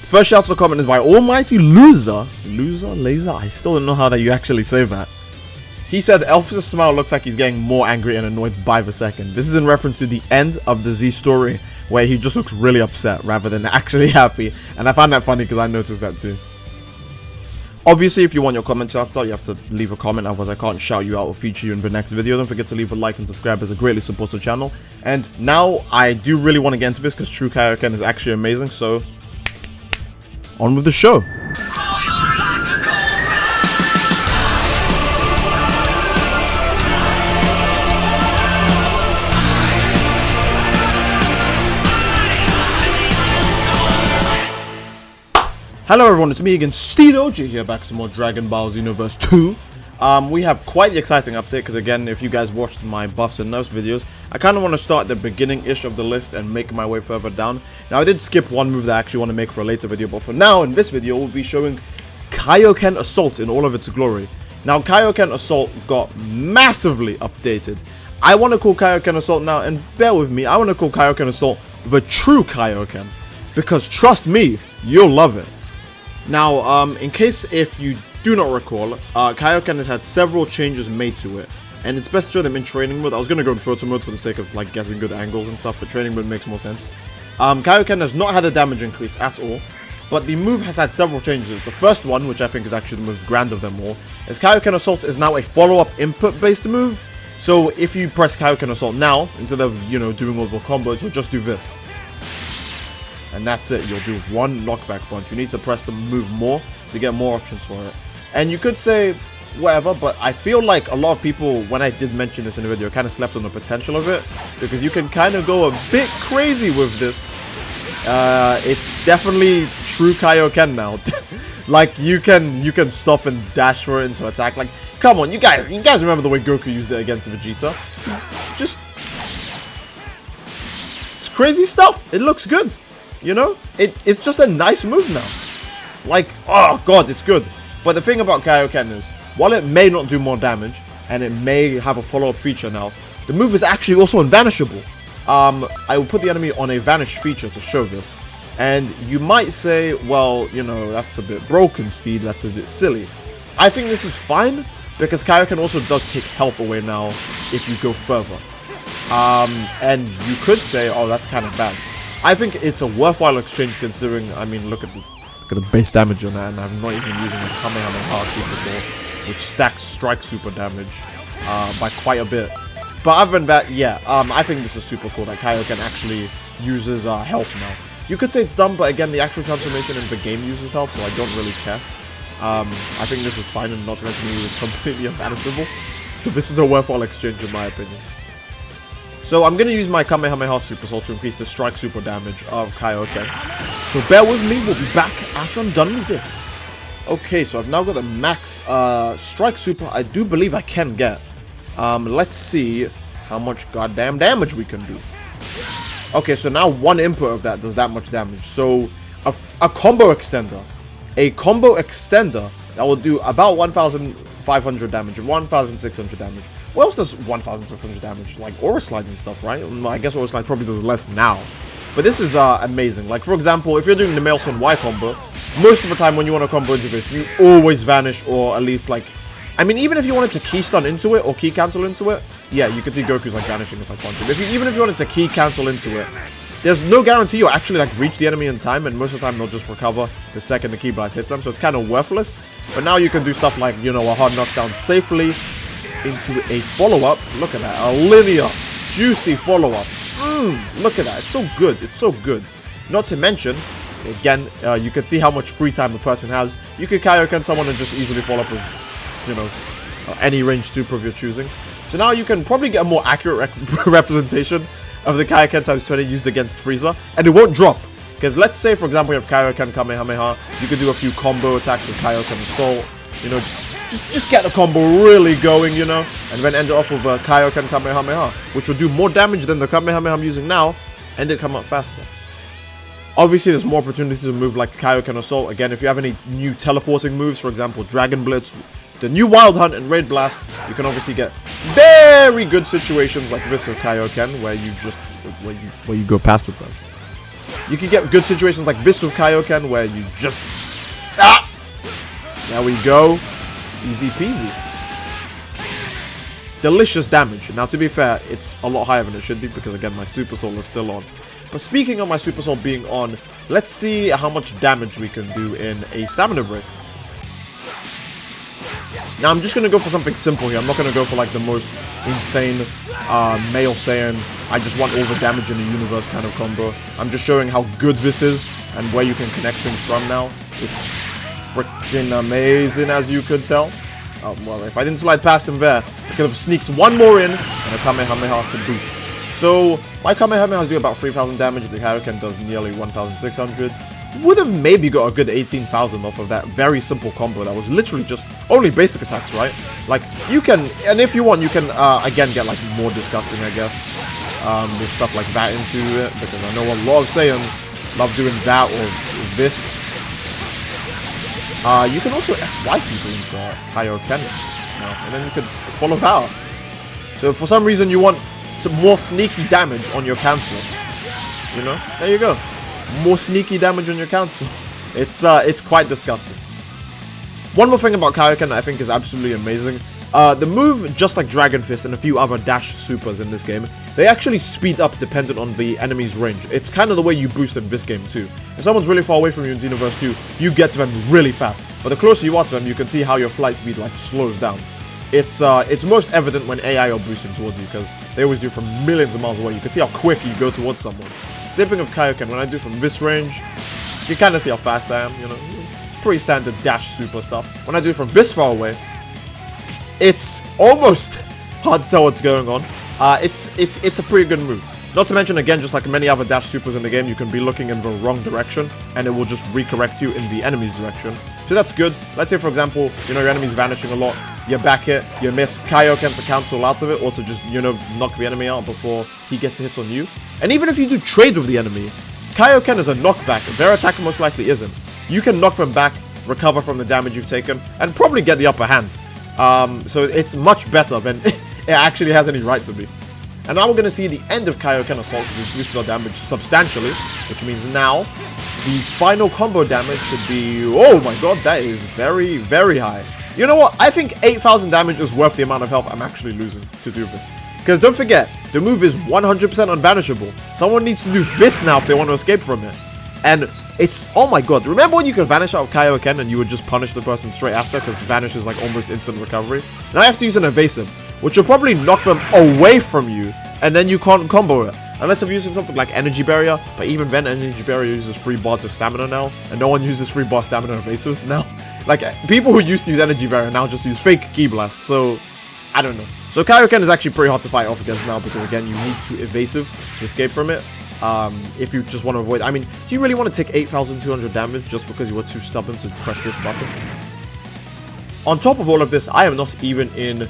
First shout to the comment is by Almighty Laser, I still don't know how that you actually say that. He said Elph's smile looks like he's getting more angry and annoyed by the second. This is in reference to the end of the Z story, where he just looks really upset rather than actually happy. And I find that funny because I noticed that too. Obviously, if you want your comment shouts out, you have to leave a comment, otherwise I can't shout you out or feature you in the next video. Don't forget to leave a like and subscribe, as it greatly supports the channel. And now, I do really want to get into this because True Kaio-ken is actually amazing, so on with the show. Hello everyone, it's me again, Steedoj, here back to more Dragon Ball Xenoverse 2. We have quite the exciting update, because again, if you guys watched my buffs and nerfs videos, I kind of want to start at the beginning-ish of the list and make my way further down. Now, I did skip one move that I actually want to make for a later video, but for now, in this video, we'll be showing Kaio-ken Assault in all of its glory. Now, Kaio-ken Assault got massively updated. I want to call Kaio-ken Assault now, and bear with me, I want to call Kaio-ken Assault the true Kaio-ken, because trust me, you'll love it. Now, in case if you do not recall, Kaio-ken has had several changes made to it, and it's best to show them in training mode. I was going to go in photo mode for the sake of like getting good angles and stuff, but training mode makes more sense. Kaio-ken has not had a damage increase at all, but the move has had several changes. The first one, which I think is actually the most grand of them all, is Kaio-ken Assault is now a follow-up input-based move. So if you press Kaio-ken Assault now, instead of, you know, doing all the combos, you'll just do this. And that's it. You'll do one knockback punch. You need to press the move more to get more options for it. And you could say whatever, but I feel like a lot of people, when I did mention this in the video, kind of slept on the potential of it, because you can kind of go a bit crazy with this. It's definitely true Kaio-ken now. Like you can stop and dash for it into attack. Like, come on, you guys remember the way Goku used it against Vegeta? Just, it's crazy stuff. It looks good. You know, it's just a nice move now. Like, oh god, it's good. But the thing about Kaio-ken is, while it may not do more damage, and it may have a follow-up feature now, the move is actually also invanishable. I will put the enemy on a vanish feature to show this. And you might say, well, you know, that's a bit broken, Steed, that's a bit silly. I think this is fine, because Kaio-ken also does take health away now if you go further. And you could say, oh, that's kind of bad. I think it's a worthwhile exchange considering, I mean, look at the base damage on that, and I'm not even using the Kamehameha Super Sword, which stacks strike super damage by quite a bit. But other than that, yeah, I think this is super cool that Kaio-ken actually uses health now. You could say it's dumb, but again, the actual transformation in the game uses health, so I don't really care. I think this is fine, and not to mention it is completely unvanishable. So this is a worthwhile exchange in my opinion. So I'm going to use my Kamehameha Super Soul to increase the strike super damage of Kaio-ken. So bear with me, we'll be back after I'm done with this. Okay, so I've now got the max strike super I do believe I can get. Let's see how much goddamn damage we can do. Okay, so now one input of that does that much damage. So a combo extender. A combo extender that will do about 1,500 damage and 1,600 damage. What else does 1,600 damage? Like Aura Slide and stuff, right? I guess Aura Slide probably does less now. But this is amazing. Like, for example, if you're doing the Maelstrom Y combo, most of the time when you want to combo into this, you always vanish, or at least, like... I mean, even if you wanted to key stun into it, or key cancel into it, yeah, you could see Goku's, like, vanishing if I punch him. Even if you wanted to key cancel into it, there's no guarantee you'll actually, like, reach the enemy in time, and most of the time they'll just recover the second the key blast hits them, so it's kind of worthless. But now you can do stuff like, you know, a hard knockdown safely into a follow-up. Look at that, a linear, juicy follow-up. Look at that, it's so good, it's so good. Not to mention, again, you can see how much free time the person has. You could Kaio-ken someone and just easily follow up with, you know, any range super of your choosing. So now you can probably get a more accurate representation of the Kaio-ken times 20 used against Frieza, and it won't drop. Because let's say, for example, you have Kaio-ken Kamehameha, you could do a few combo attacks with Kaio-ken Assault, you know, just get the combo really going, you know, and then end it off with a Kaio-ken Kamehameha, which will do more damage than the Kamehameha I'm using now, and it come up faster. Obviously, there's more opportunities to move like Kaio-ken Assault. Again, if you have any new teleporting moves, for example, Dragon Blitz, the new Wild Hunt, and Raid Blast, you can obviously get very good situations like this with Kaio-ken, where you just where you go past with those. You can get good situations like this with Kaio-ken where you just... Ah! There we go. Easy peasy. Delicious damage. Now, to be fair, it's a lot higher than it should be because, again, my Super Soul is still on. But speaking of my Super Soul being on, let's see how much damage we can do in a stamina break. Now, I'm just going to go for something simple here. I'm not going to go for, like, the most insane male Saiyan, I just want all the damage in the universe kind of combo. I'm just showing how good this is and where you can connect things from now. It's freaking amazing, as you could tell. Well, if I didn't slide past him there, I could have sneaked one more in and a Kamehameha to boot. So, my Kamehamehas do about 3,000 damage, the Kaio-ken does nearly 1,600. Would have maybe got a good 18,000 off of that very simple combo that was literally just only basic attacks, right? Like, you can, and if you want, you can, again, get, like, more disgusting, I guess, with stuff like that into it, because I know a lot of Saiyans love doing that or this. You can also XY people into Kaio-ken, and then you could follow that. So for some reason you want some more sneaky damage on your cancel, you know, there you go. More sneaky damage on your cancel. It's quite disgusting. One more thing about Kaio-ken I think is absolutely amazing. The move, just like Dragon Fist and a few other dash supers in this game, they actually speed up dependent on the enemy's range. It's kind of the way you boost in this game too. If someone's really far away from you in Xenoverse 2, you get to them really fast. But the closer you are to them, you can see how your flight speed like slows down. It's most evident when AI are boosting towards you, because they always do from millions of miles away. You can see how quick you go towards someone. Same thing with Kaio-ken. When I do from this range, you can kind of see how fast I am, you know. Pretty standard dash super stuff. When I do it from this far away, it's almost hard to tell what's going on. It's a pretty good move. Not to mention, again, just like many other dash supers in the game, you can be looking in the wrong direction, and it will just recorrect you in the enemy's direction. So that's good. Let's say, for example, you know, your enemy's vanishing a lot, you back hit, you miss Kaio-ken to cancel out of it, or to just, you know, knock the enemy out before he gets a hit on you. And even if you do trade with the enemy, Kaio-ken is a knockback. Their attack most likely isn't. You can knock them back, recover from the damage you've taken, and probably get the upper hand. So it's much better than it actually has any right to be. And now we're going to see the end of Kaio-ken Assault. We've boosted our damage substantially, which means now the final combo damage should be, oh my god, that is very, very high. You know what? I think 8,000 damage is worth the amount of health I'm actually losing to do this. Because don't forget, the move is 100% unvanishable. Someone needs to do this now if they want to escape from it. And it's, oh my god, remember when you could vanish out of Kaio-ken and you would just punish the person straight after, because vanish is like almost instant recovery? Now I have to use an evasive, which will probably knock them away from you, and then you can't combo it. Unless I'm using something like Energy Barrier, but even then Energy Barrier uses 3 bars of stamina now, and no one uses 3 bar stamina evasives now. Like, people who used to use Energy Barrier now just use fake Ki Blast, so I don't know. So Kaio-ken is actually pretty hard to fight off against now, because again, you need to evasive to escape from it. If you just want to avoid, I mean, do you really want to take 8,200 damage just because you were too stubborn to press this button? On top of all of this, I am not even in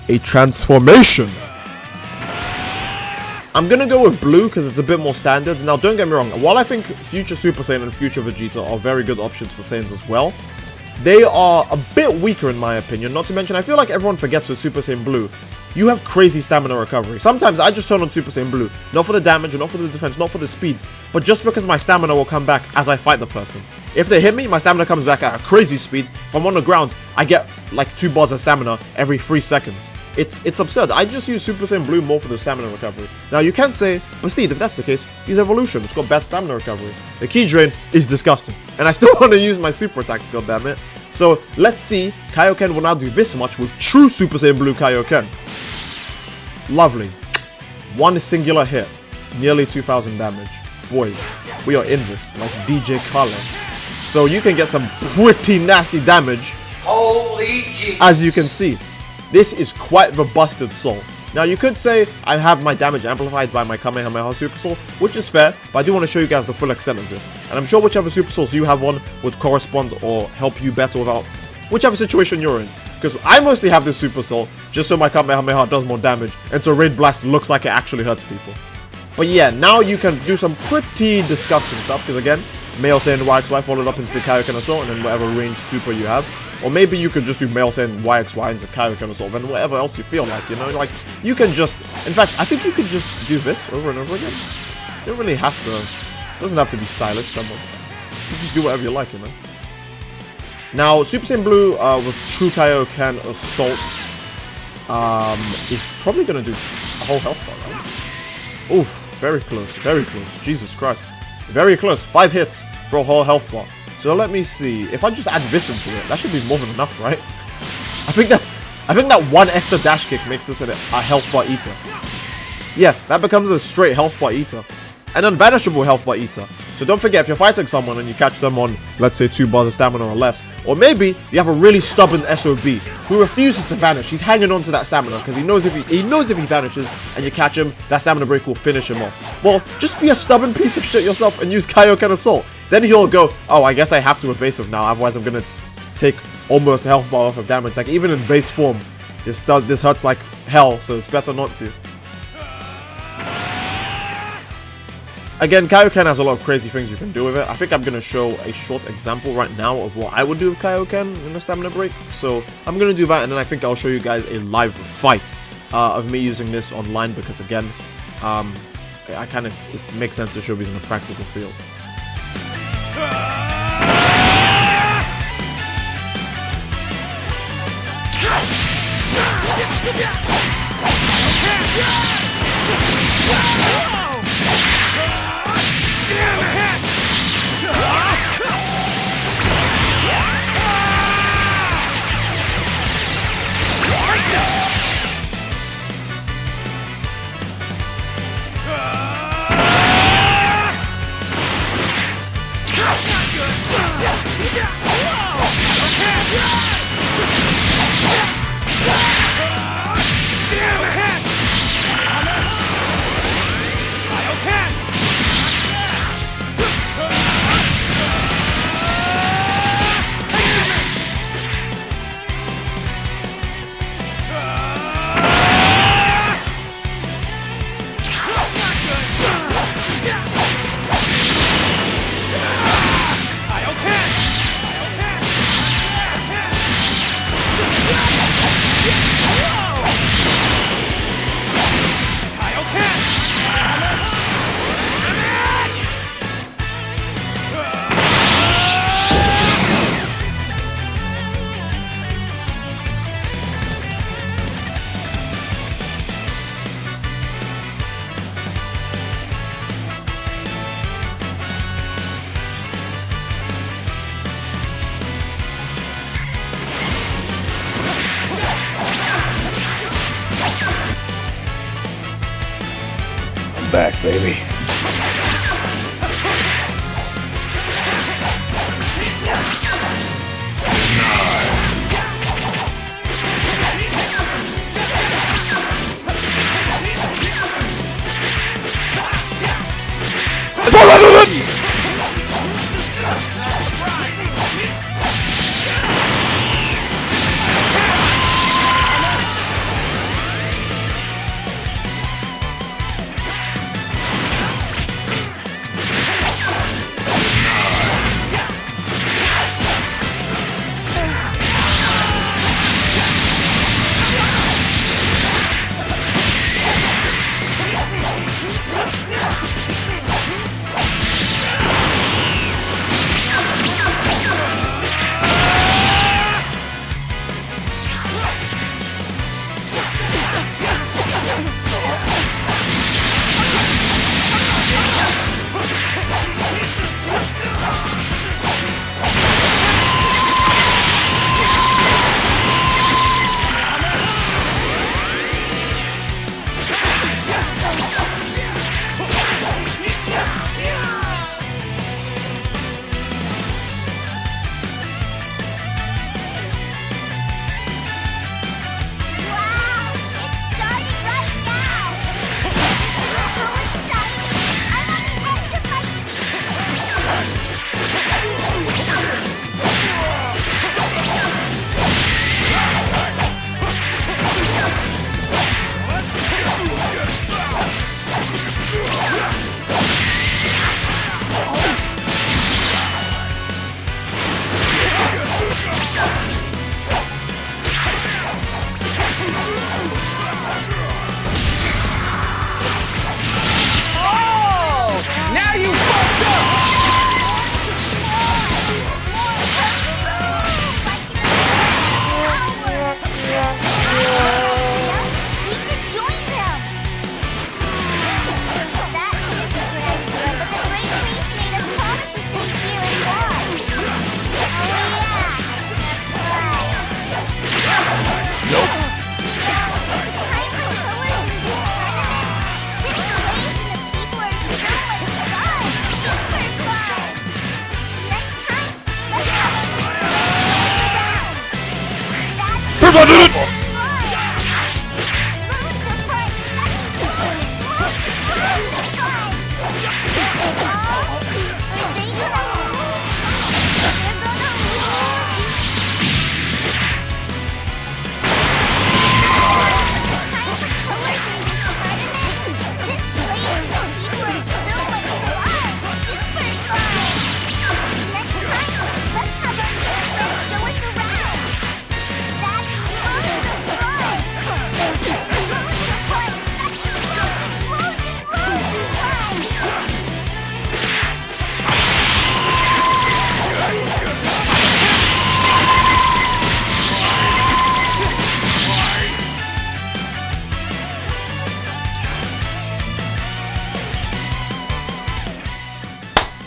a transformation. I'm gonna go with blue because it's a bit more standard. Now, don't get me wrong, while I think future Super Saiyan and future Vegeta are very good options for Saiyans as well, they are a bit weaker in my opinion. Not to mention, I feel like everyone forgets with Super Saiyan Blue, you have crazy stamina recovery. Sometimes I just turn on Super Saiyan Blue, not for the damage, not for the defense, not for the speed, but just because my stamina will come back as I fight the person. If they hit me, my stamina comes back at a crazy speed. If I'm on the ground, I get like 2 bars of stamina every 3 seconds. It's absurd. I just use Super Saiyan Blue more for the stamina recovery. Now you can say, but Steve, if that's the case, use Evolution. It's got best stamina recovery. The Ki Drain is disgusting. And I still want to use my super attack, goddammit. So let's see, Kaio-ken will now do this much with true Super Saiyan Blue Kaio-ken. Lovely. One singular hit. Nearly 2,000 damage. Boys, we are in this, like DJ Khaled. So you can get some pretty nasty damage. Holy Jesus. As you can see. This is quite the busted soul. Now you could say I have my damage amplified by my Kamehameha Super Soul, which is fair, but I do want to show you guys the full extent of this. And I'm sure whichever Super Souls you have on would correspond or help you better without whichever situation you're in. Because I mostly have this Super Soul just so my Kamehameha does more damage, and so Raid Blast looks like it actually hurts people. But yeah, now you can do some pretty disgusting stuff, because again, Male Saiyan YXY followed up into the Kaio-ken Assault, and then whatever ranged super you have. Or maybe you could just do Male Saiyan YXY into Kaio-ken Assault, and whatever else you feel like, you know? Like, you can just... In fact, I think you could just do this over and over again. You don't really have to Doesn't have to be stylish, come on. You just do whatever you like, you know. Now, Super Saiyan Blue with True Kaio-ken Assault is probably going to do a whole health bar, right? Oof, very close, very close. Jesus Christ. Very close. 5 hits for a whole health bar. So let me see. If I just add this into it, that should be more than enough, right? I think that one extra dash kick makes this a health bar eater. Yeah, that becomes a straight health bar eater. An unvanishable health bar eater. So don't forget, if you're fighting someone and you catch them on, let's say, 2 bars of stamina or less, or maybe you have a really stubborn SOB who refuses to vanish. He's hanging on to that stamina because he knows if he vanishes and you catch him, that stamina break will finish him off. Well, just be a stubborn piece of shit yourself and use Kaio-ken Assault. Then he'll go, oh, I guess I have to evasive now, otherwise I'm gonna take almost a health bar off of damage. Like, even in base form, this hurts like hell, so it's better not to. Again, Kaio-ken has a lot of crazy things you can do with it. I think I'm going to show a short example right now of what I would do with Kaio-ken in a stamina break. So I'm going to do that, and then I think I'll show you guys a live fight of me using this online, because again, it makes sense to show these in a practical field. Back, baby.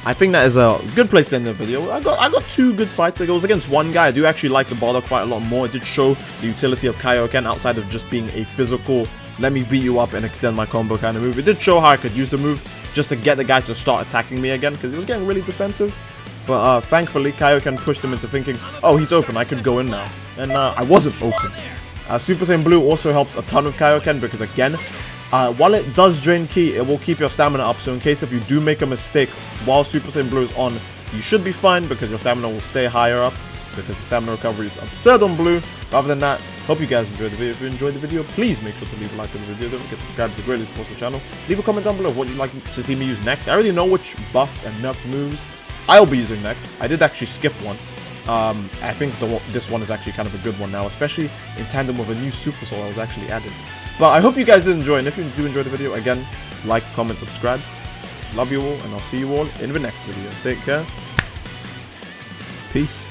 I think that is a good place to end the video. I got 2 good fights. It was against one guy. I do actually like the Bardock fight a lot more. It did show the utility of Kaio-ken outside of just being a physical, let me beat you up and extend my combo kind of move. It did show how I could use the move just to get the guy to start attacking me again, because he was getting really defensive. But thankfully, Kaio-ken pushed him into thinking, oh, he's open, I could go in now. And I wasn't open. Super Saiyan Blue also helps a ton of Kaio-ken, because again, while it does drain ki, it will keep your stamina up, so in case if you do make a mistake while Super Saiyan Blue is on, you should be fine because your stamina will stay higher up, because the stamina recovery is absurd on Blue. But other than that, hope you guys enjoyed the video. If you enjoyed the video, please make sure to leave a like on the video. Don't forget to subscribe, it's greatly supports the channel. Leave a comment down below what you'd like to see me use next. I already know which buffed and nerfed moves I'll be using next. I did actually skip one. I think this one is actually kind of a good one now, especially in tandem with a new Super Soul that was actually added. But I hope you guys did enjoy, and if you do enjoy the video, again, like, comment, subscribe. Love you all, and I'll see you all in the next video. Take care. Peace.